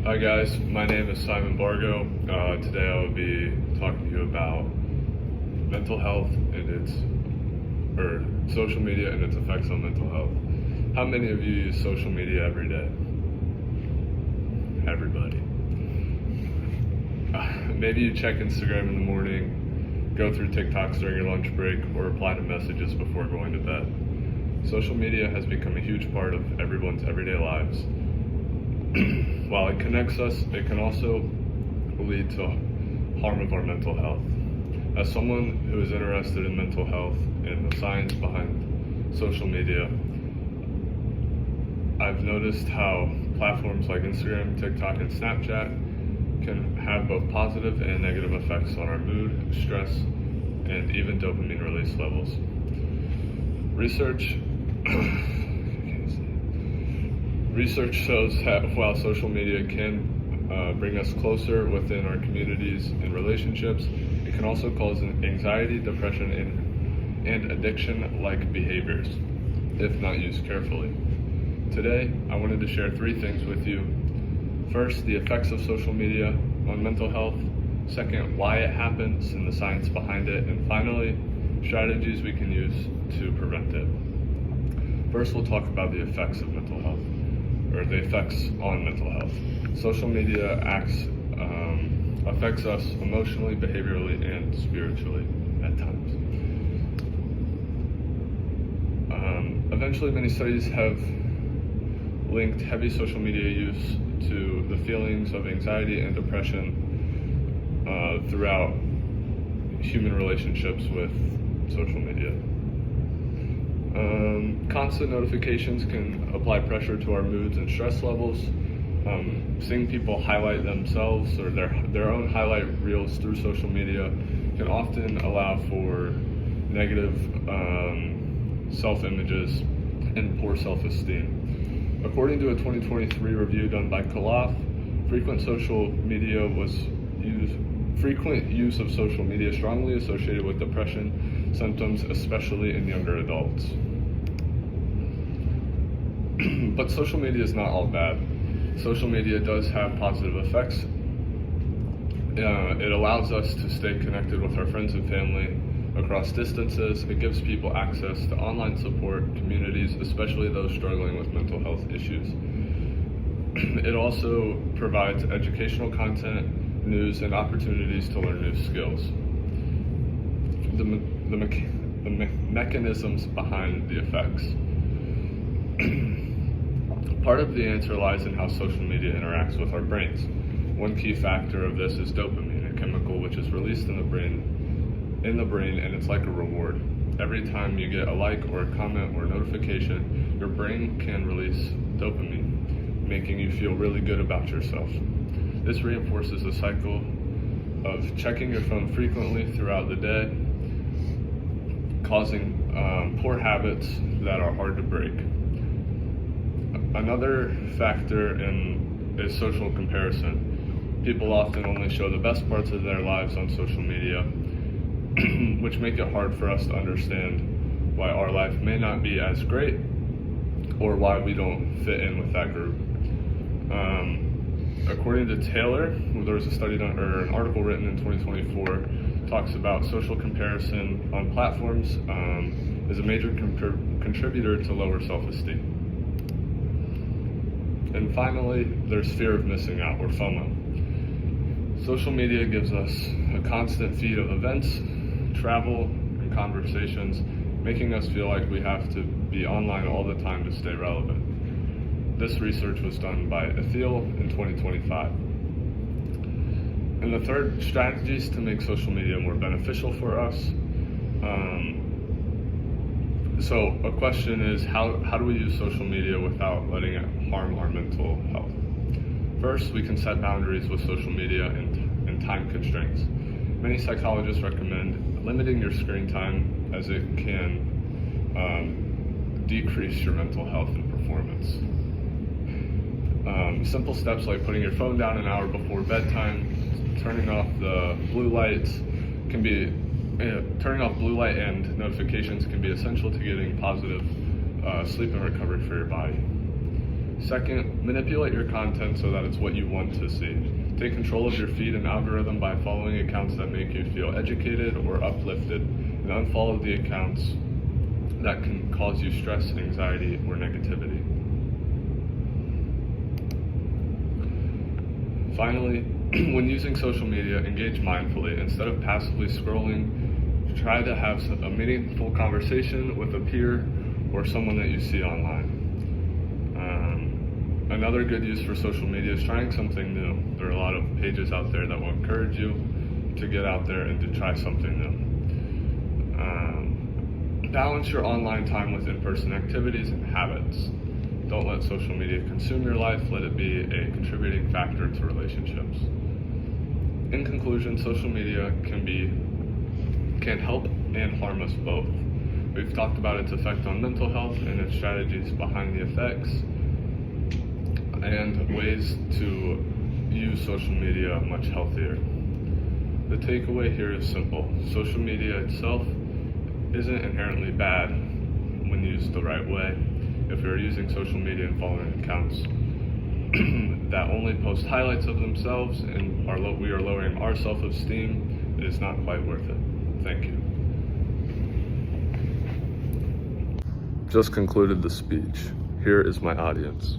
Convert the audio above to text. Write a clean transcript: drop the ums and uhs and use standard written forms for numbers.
Hi guys, my name is Bargo. Today I will be talking to you about mental health and social media and its effects on mental health. How many of you use social media every day? Everybody. Maybe you check Instagram in the morning, go through TikToks during your lunch break, or reply to messages before going to bed. Social media has become a huge part of everyone's everyday lives. While it connects us, it can also lead to harm of our mental health. As someone who is interested in mental health and the science behind social media, I've noticed how platforms like Instagram, TikTok, and Snapchat can have both positive and negative effects on our mood, stress, and even dopamine release levels. Research shows that while social media can bring us closer within our communities and relationships, it can also cause anxiety, depression, and addiction-like behaviors if not used carefully. Today, I wanted to share 3 things with you. First, the effects of social media on mental health. Second, why it happens and the science behind it. And finally, strategies we can use to prevent it. First, we'll talk about the effects of mental health, or the effects on mental health. Social media affects us emotionally, behaviorally, and spiritually at times. Eventually, many studies have linked heavy social media use to the feelings of anxiety and depression throughout human relationships with social media. Constant notifications can apply pressure to our moods and stress levels. Seeing people highlight themselves or their own highlight reels through social media can often allow for negative self-images and poor self-esteem. According to a 2023 review done by Calaf, frequent use of social media strongly associated with depression symptoms, especially in younger adults. But social media is not all bad. Social media does have positive effects. It allows us to stay connected with our friends and family across distances. It gives people access to online support communities, especially those struggling with mental health issues. It also provides educational content, news, and opportunities to learn new skills. The mechanisms behind the effects. Part of the answer lies in how social media interacts with our brains. One key factor of this is dopamine, a chemical which is released in the brain, and it's like a reward. Every time you get a like or a comment or a notification, your brain can release dopamine, making you feel really good about yourself. This reinforces a cycle of checking your phone frequently throughout the day, causing poor habits that are hard to break. Another factor is social comparison. People often only show the best parts of their lives on social media, which make it hard for us to understand why our life may not be as great or why we don't fit in with that group. According to Taylor, there was a study done, or an article written in 2024, talks about social comparison on platforms is a major contributor to lower self-esteem. And finally, there's fear of missing out, or FOMO. Social media gives us a constant feed of events, travel, and conversations, making us feel like we have to be online all the time to stay relevant. This research was done by Ethiel in 2025. And the third, strategies to make social media more beneficial for us. So a question is, how do we use social media without letting it harm our mental health? First, we can set boundaries with social media and time constraints. Many psychologists recommend limiting your screen time, as it can decrease your mental health and performance. Simple steps like putting your phone down an hour before bedtime, turning off the blue lights turning off blue light and notifications can be essential to getting positive sleep and recovery for your body. Second, manipulate your content so that it's what you want to see. Take control of your feed and algorithm by following accounts that make you feel educated or uplifted, and unfollow the accounts that can cause you stress, anxiety, or negativity. Finally, when using social media, engage mindfully. Instead of passively scrolling, try to have a meaningful conversation with a peer or someone that you see online. Another good use for social media is trying something new. There are a lot of pages out there that will encourage you to get out there and to try something new. Balance your online time with in-person activities and habits. Don't let social media consume your life. Let it be a contributing factor to relationships. In conclusion, social media can help and harm us both. We've talked about its effect on mental health and its strategies behind the effects, and ways to use social media much healthier. The takeaway here is simple. Social media itself isn't inherently bad when used the right way. If you're using social media and following accounts that only post highlights of themselves and we are lowering our self-esteem, it is not quite worth it. Thank you. Just concluded the speech. Here is my audience.